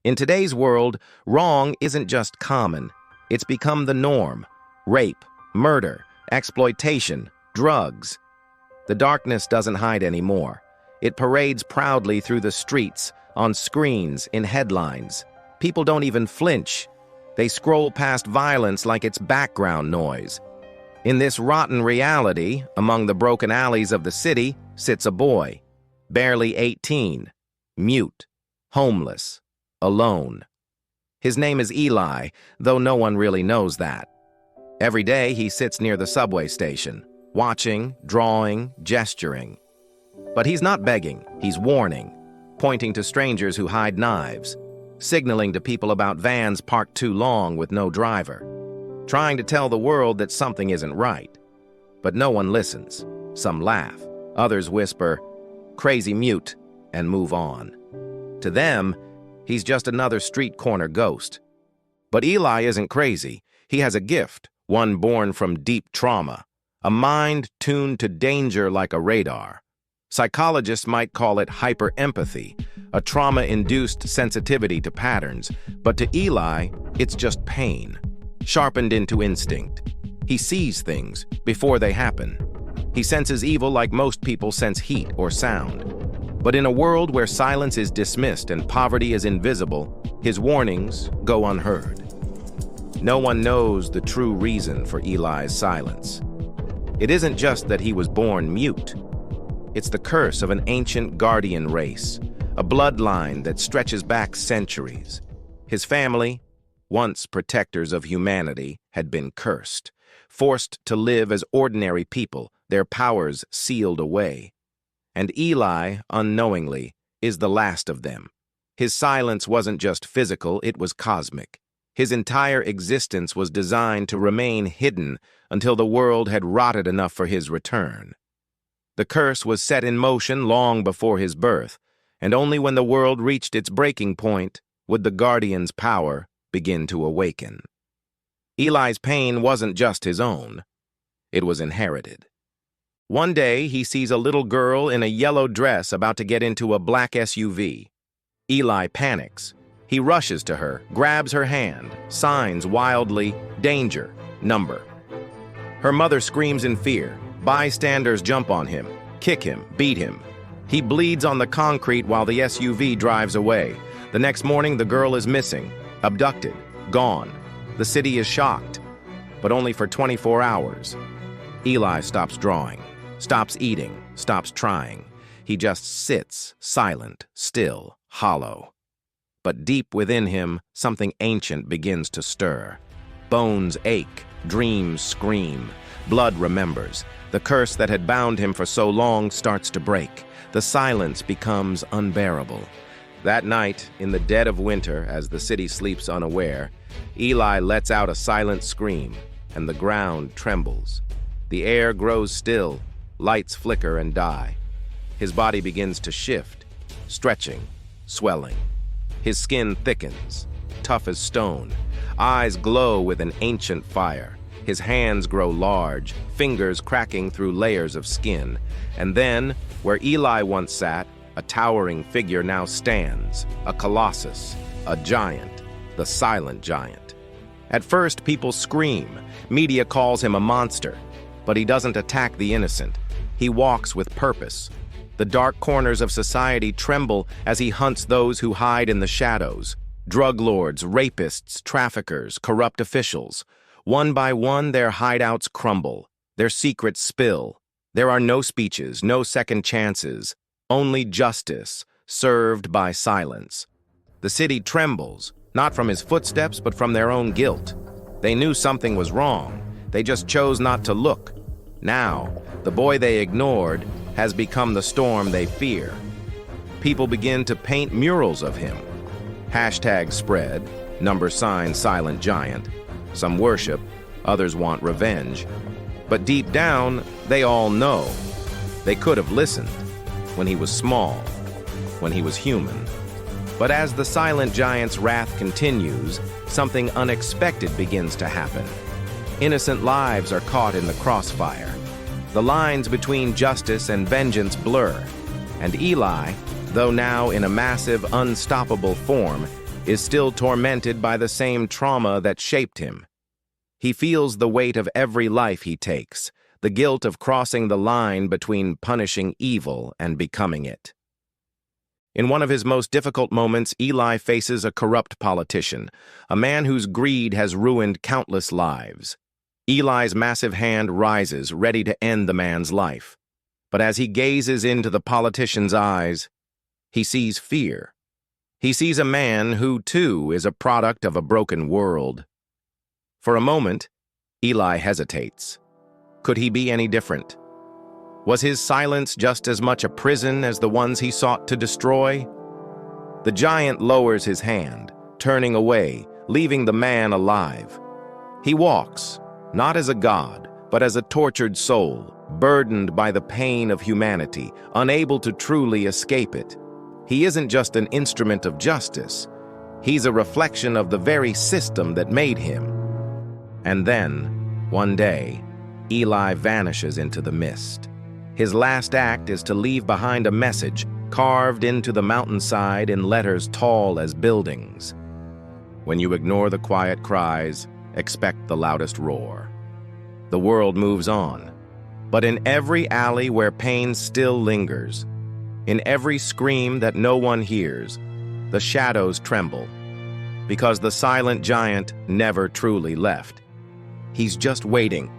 In today's world, wrong isn't just common. It's become the norm. Rape, murder, exploitation, drugs. The darkness doesn't hide anymore. It parades proudly through the streets, on screens, in headlines. People don't even flinch. They scroll past violence like it's background noise. In this rotten reality, among the broken alleys of the city, sits a boy, barely 18, mute, homeless, alone. His name is Eli, though no one really knows that. Every day he sits near the subway station, watching, drawing, gesturing. But he's not begging, he's warning, pointing to strangers who hide knives, signaling to people about vans parked too long with no driver, trying to tell the world that something isn't right. But no one listens. Some laugh, others whisper, "Crazy mute," and move on. To them, he's just another street corner ghost. But Eli isn't crazy. He has a gift, one born from deep trauma, a mind tuned to danger like a radar. Psychologists might call it hyperempathy, a trauma-induced sensitivity to patterns, but to Eli, it's just pain, sharpened into instinct. He sees things before they happen. He senses evil like most people sense heat or sound. But in a world where silence is dismissed and poverty is invisible, his warnings go unheard. No one knows the true reason for Eli's silence. It isn't just that he was born mute. It's the curse of an ancient guardian race, a bloodline that stretches back centuries. His family, once protectors of humanity, had been cursed, forced to live as ordinary people, their powers sealed away. And Eli, unknowingly, is the last of them. His silence wasn't just physical, it was cosmic. His entire existence was designed to remain hidden until the world had rotted enough for his return. The curse was set in motion long before his birth, and only when the world reached its breaking point would the Guardian's power begin to awaken. Eli's pain wasn't just his own. It was inherited. One day, he sees a little girl in a yellow dress about to get into a black SUV. Eli panics. He rushes to her, grabs her hand, signs wildly, "Danger, number." Her mother screams in fear. Bystanders jump on him, kick him, beat him. He bleeds on the concrete while the SUV drives away. The next morning, the girl is missing, abducted, gone. The city is shocked, but only for 24 hours. Eli stops drawing, stops eating, stops trying. He just sits, silent, still, hollow. But deep within him, something ancient begins to stir. Bones ache, dreams scream, blood remembers. The curse that had bound him for so long starts to break. The silence becomes unbearable. That night, in the dead of winter, as the city sleeps unaware, Eli lets out a silent scream, and the ground trembles. The air grows still, lights flicker and die. His body begins to shift, stretching, swelling. His skin thickens, tough as stone. Eyes glow with an ancient fire. His hands grow large, fingers cracking through layers of skin. And then, where Eli once sat, a towering figure now stands, a colossus, a giant, the silent giant. At first, people scream. Media calls him a monster. But he doesn't attack the innocent. He walks with purpose. The dark corners of society tremble as he hunts those who hide in the shadows. Drug lords, rapists, traffickers, corrupt officials. One by one, their hideouts crumble, their secrets spill. There are no speeches, no second chances, only justice, served by silence. The city trembles, not from his footsteps, but from their own guilt. They knew something was wrong. They just chose not to look. Now, the boy they ignored has become the storm they fear. People begin to paint murals of him. Hashtag spread, #sign silent giant. Some worship, others want revenge. But deep down, they all know. They could have listened when he was small, when he was human. But as the silent giant's wrath continues, something unexpected begins to happen. Innocent lives are caught in the crossfire. The lines between justice and vengeance blur. And Eli, though now in a massive, unstoppable form, is still tormented by the same trauma that shaped him. He feels the weight of every life he takes, the guilt of crossing the line between punishing evil and becoming it. In one of his most difficult moments, Eli faces a corrupt politician, a man whose greed has ruined countless lives. Eli's massive hand rises, ready to end the man's life. But as he gazes into the politician's eyes, he sees fear. He sees a man who, too, is a product of a broken world. For a moment, Eli hesitates. Could he be any different? Was his silence just as much a prison as the ones he sought to destroy? The giant lowers his hand, turning away, leaving the man alive. He walks, not as a god, but as a tortured soul, burdened by the pain of humanity, unable to truly escape it. He isn't just an instrument of justice. He's a reflection of the very system that made him. And then, one day, Eli vanishes into the mist. His last act is to leave behind a message carved into the mountainside in letters tall as buildings. When you ignore the quiet cries, expect the loudest roar. The world moves on, but in every alley where pain still lingers, in every scream that no one hears, the shadows tremble, because the silent giant never truly left. He's just waiting,